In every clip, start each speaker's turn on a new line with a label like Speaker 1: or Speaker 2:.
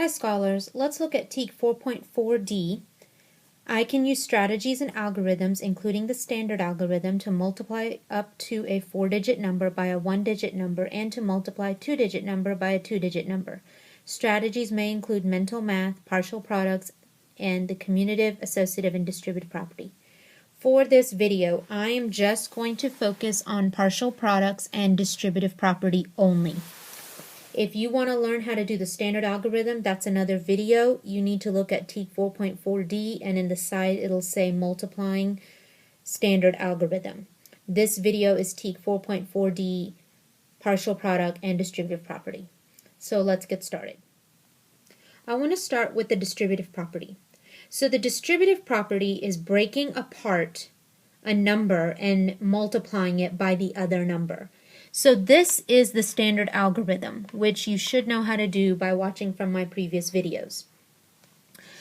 Speaker 1: Hi scholars, let's look at TEK 4.4D. I can use strategies and algorithms, including the standard algorithm, to multiply up to a 4-digit number by a 1-digit number and to multiply a 2-digit number by a 2-digit number. Strategies may include mental math, partial products, and the commutative, associative, and distributive property. For this video, I am just going to focus on partial products and distributive property only. If you want to learn how to do the standard algorithm, that's another video. You need to look at TEK 4.4D, and in the side it'll say multiplying standard algorithm. This video is TEK 4.4D, partial product and distributive property. So let's get started. I want to start with the distributive property. So the distributive property is breaking apart a number and multiplying it by the other number. So this is the standard algorithm, which you should know how to do by watching from my previous videos.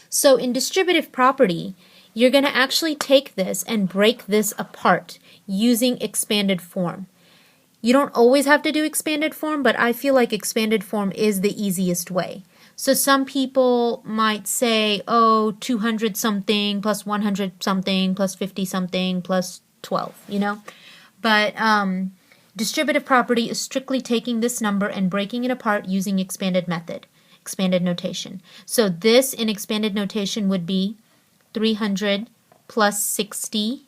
Speaker 1: So in distributive property, you're going to actually take this and break this apart using expanded form. You don't always have to do expanded form, but I feel like expanded form is the easiest way. So some people might say, oh, 200 something plus 100 something plus 50 something plus 12, But distributive property is strictly taking this number and breaking it apart using expanded notation. So this in expanded notation would be 300 plus 60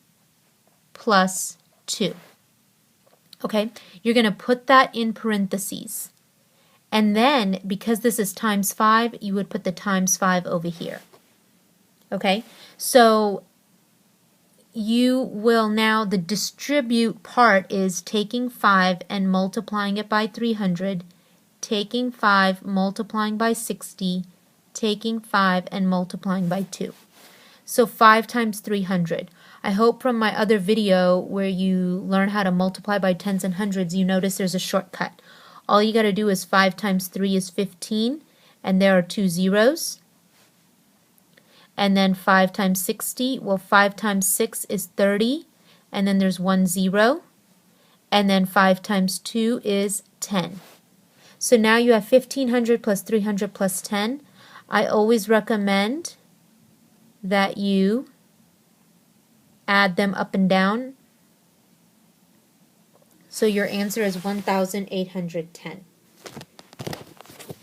Speaker 1: plus 2. Okay, you're going to put that in parentheses. And then, because this is times 5, you would put the times 5 over here. Okay, so you will now, the distribute part is taking 5 and multiplying it by 300, taking 5, multiplying by 60, taking 5 and multiplying by 2. So 5 times 300. I hope from my other video where you learn how to multiply by tens and hundreds, you notice there's a shortcut. All you got to do is 5 times 3 is 15, and there are 2 zeros. And then 5 times 60, well, 5 times 6 is 30, and then there's 1 0. And then 5 times 2 is 10. So now you have 1500 plus 300 plus 10. I always recommend that you add them up and down. So your answer is 1,810.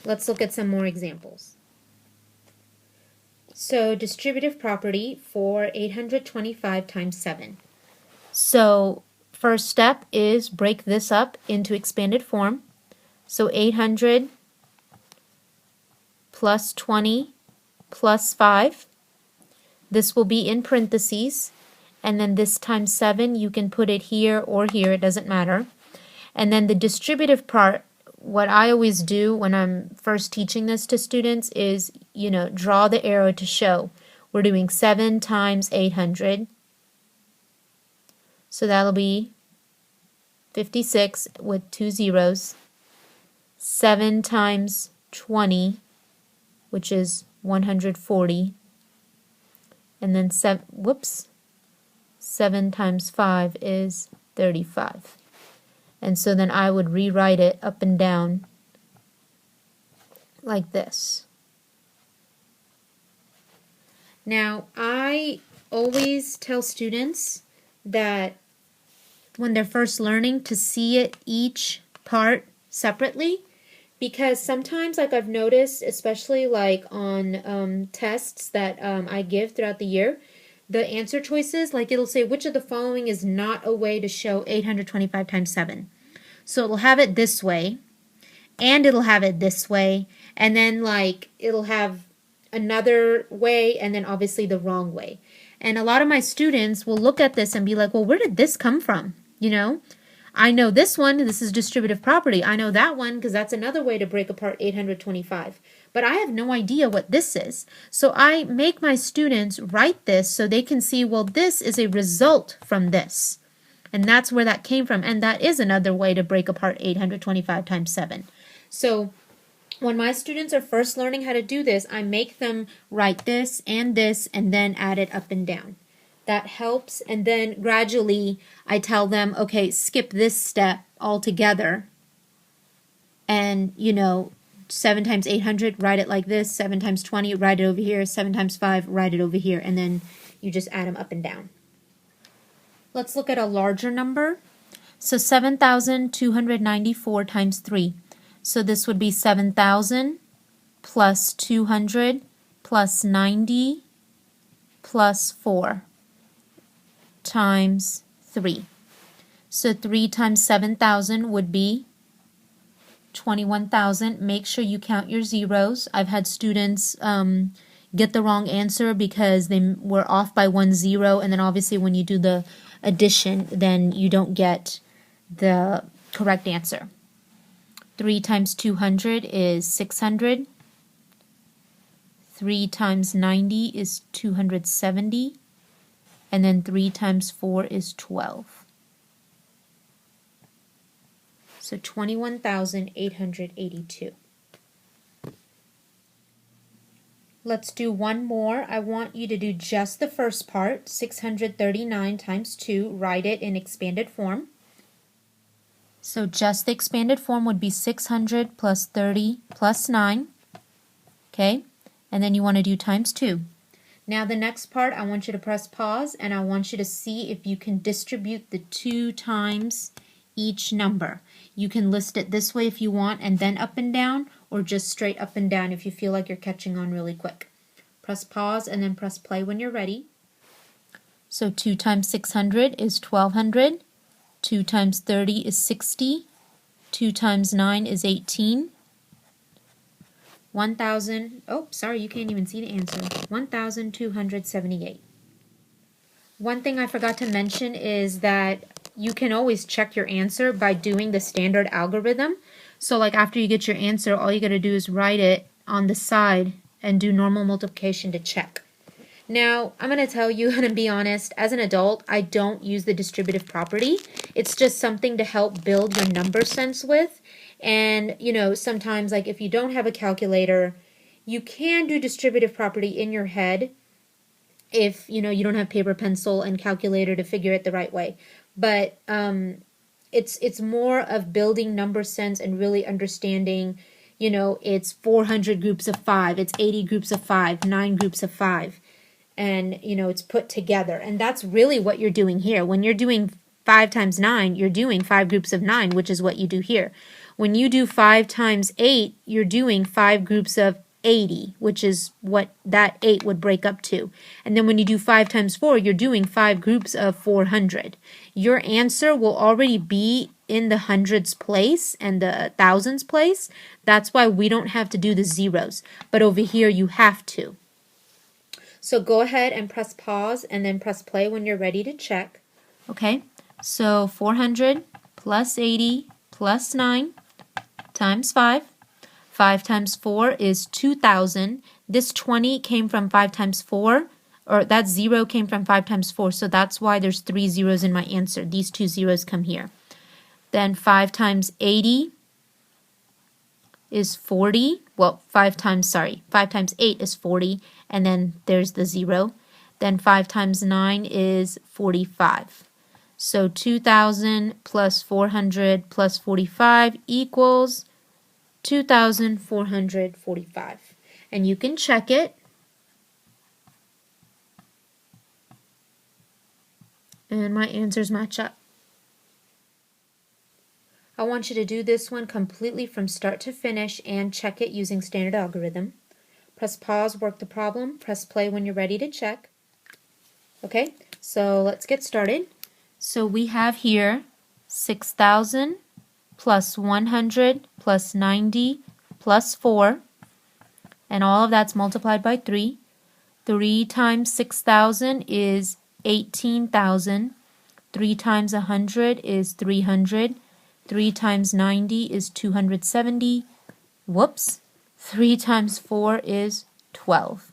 Speaker 1: Let's look at some more examples. So distributive property for 825 times 7. So first step is break this up into expanded form. So 800 plus 20 plus 5. This will be in parentheses. And then this times 7, you can put it here or here, it doesn't matter. And then the distributive part, what I always do when I'm first teaching this to students is, draw the arrow to show. We're doing 7 times 800. So that'll be 56 with 2 zeros. 7 times 20, which is 140. And then 7 times 5 is 35. And so then I would rewrite it up and down like this. Now, I always tell students that when they're first learning to see it each part separately, because sometimes, like I've noticed, especially like on tests that I give throughout the year, the answer choices, like it'll say which of the following is not a way to show 825 times 7. So it'll have it this way, and it'll have it this way, and then like it'll have another way, and then obviously the wrong way. And a lot of my students will look at this and be like, well, where did this come from? I know this one, this is distributive property. I know that one because that's another way to break apart 825. But I have no idea what this is. So I make my students write this so they can see, well, this is a result from this. And that's where that came from. And that is another way to break apart 825 times 7. So when my students are first learning how to do this, I make them write this, and then add it up and down. That helps, and then gradually I tell them, okay, skip this step altogether and, 7 times 800, write it like this. 7 times 20, write it over here. 7 times 5, write it over here. And then you just add them up and down. Let's look at a larger number. So 7,294 times 3. So this would be 7,000 plus 200 plus 90 plus 4 times 3. So 3 times 7,000 would be 21,000. Make sure you count your zeros. I've had students get the wrong answer because they were off by 1 0, and then obviously when you do the addition, then you don't get the correct answer. 3 times 200 is 600. 3 times 90 is 270. And then 3 times 4 is 12. So 21,882. Let's do one more. I want you to do just the first part, 639 times 2. Write it in expanded form. So just the expanded form would be 600 plus 30 plus 9. Okay? And then you want to do times 2. Now the next part, I want you to press pause and I want you to see if you can distribute the 2 times each number. You can list it this way if you want and then up and down, or just straight up and down if you feel like you're catching on really quick. Press pause and then press play when you're ready. So 2 times 600 is 1,200. 2 times 30 is 60. 2 times 9 is 18. 1,000, oh, sorry, you can't even see the answer. 1,278. One thing I forgot to mention is that you can always check your answer by doing the standard algorithm. So like after you get your answer, all you got to do is write it on the side and do normal multiplication to check. Now, I'm going to tell you, and to be honest, as an adult, I don't use the distributive property. It's just something to help build your number sense with. And, you know, sometimes like if you don't have a calculator, you can do distributive property in your head if, you know, you don't have paper, pencil, and calculator to figure it the right way. But it's more of building number sense and really understanding, you know, it's 400 groups of 5, it's 80 groups of 5, 9 groups of 5. And, you know, it's put together. And that's really what you're doing here. When you're doing 5 times 9, you're doing 5 groups of 9, which is what you do here. When you do 5 times 8, you're doing 5 groups of 80, which is what that 8 would break up to. And then when you do 5 times 4, you're doing 5 groups of 400. Your answer will already be in the hundreds place and the thousands place. That's why we don't have to do the zeros. But over here, you have to. So go ahead and press pause and then press play when you're ready to check. Okay, so 400 plus 80 plus 9 times 5. 5 times 4 is 2,000. This 20 came from 5 times 4, or that 0 came from 5 times 4, so that's why there's 3 zeros in my answer. These 2 zeros come here. Then 5 times 80 is 40. Well, 5 times 8 is 40, and then there's the 0. Then 5 times 9 is 45. So 2,000 plus 400 plus 45 equals 2,445. And you can check it. And my answers match up. I want you to do this one completely from start to finish and check it using standard algorithm. Press pause, work the problem, press play when you're ready to check. Okay, so let's get started. So we have here 6,000 plus 100 plus 90 plus 4, and all of that's multiplied by 3. 3 times 6,000 is 18,000. 3 times 100 is 300. 3 times 90 is 270. Whoops. 3 times 4 is 12.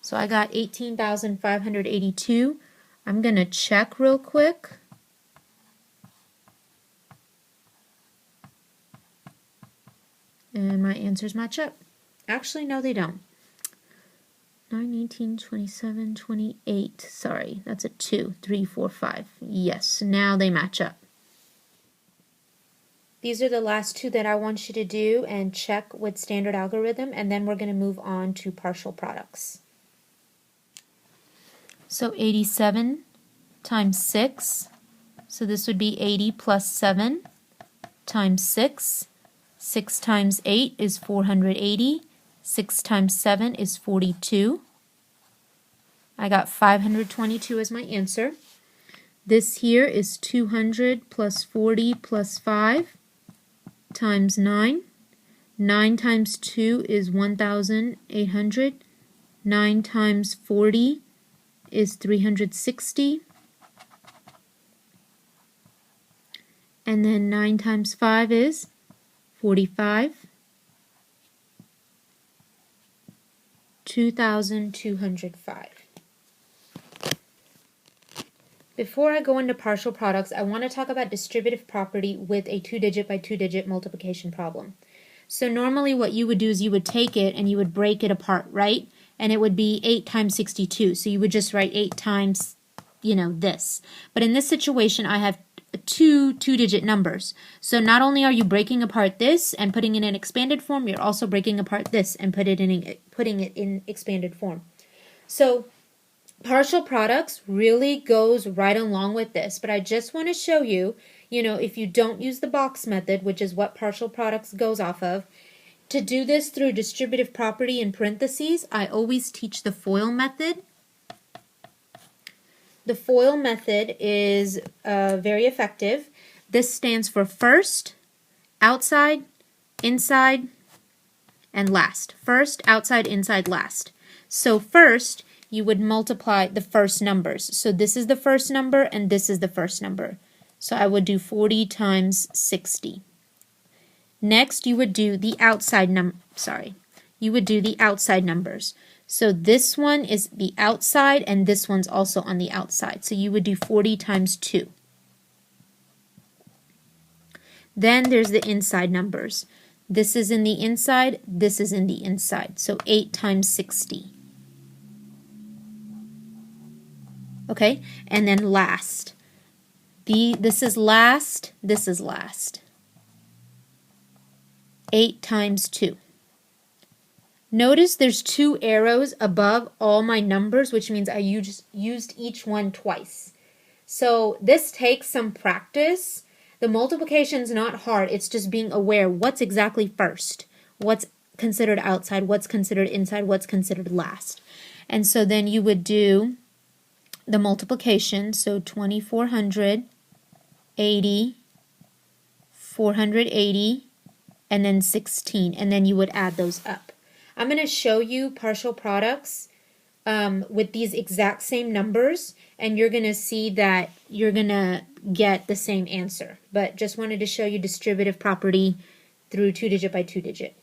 Speaker 1: So I got 18,582. I'm going to check real quick. And my answers match up. Actually, no, they don't. 9, 18, 27, 28. Sorry, that's a 2, 3, 4, 5. Yes, now they match up. These are the last two that I want you to do and check with standard algorithm, and then we're going to move on to partial products. So 87 times 6, so this would be 80 plus 7 times 6. 6 times 8 is 480. 6 times 7 is 42. I got 522 as my answer. This here is 200 plus 40 plus 5 times 9. 9 times 2 is 1,800. 9 times 40 is 360. And then 9 times 5 is 45. 2,205. Before I go into partial products, I want to talk about distributive property with a 2-digit by 2-digit multiplication problem. So normally what you would do is you would take it and you would break it apart, right? And it would be 8 times 62. So you would just write 8 times, this. But in this situation, I have two 2-digit numbers. So not only are you breaking apart this and putting it in expanded form, you're also breaking apart this and putting it in expanded form. So partial products really goes right along with this, but I just want to show you, if you don't use the box method, which is what partial products goes off of, to do this through distributive property in parentheses, I always teach the FOIL method. The FOIL method is very effective. This stands for first, outside, inside, and last. First, outside, inside, last. So first, you would multiply the first numbers. So this is the first number and this is the first number. So I would do 40 times 60. Next, you would do the outside numbers. So this one is the outside and this one's also on the outside. So you would do 40 times 2. Then there's the inside numbers. This is in the inside, this is in the inside. So 8 times 60. Okay, and then last. This is last, this is last. 8 times 2. Notice there's 2 arrows above all my numbers, which means I used each one twice. So this takes some practice. The multiplication's not hard, it's just being aware what's exactly first, what's considered outside, what's considered inside, what's considered last. And so then you would do the multiplication, so 2,480, 480, and then 16, and then you would add those up. I'm going to show you partial products with these exact same numbers, and you're going to see that you're going to get the same answer. But just wanted to show you distributive property through 2-digit by 2-digit.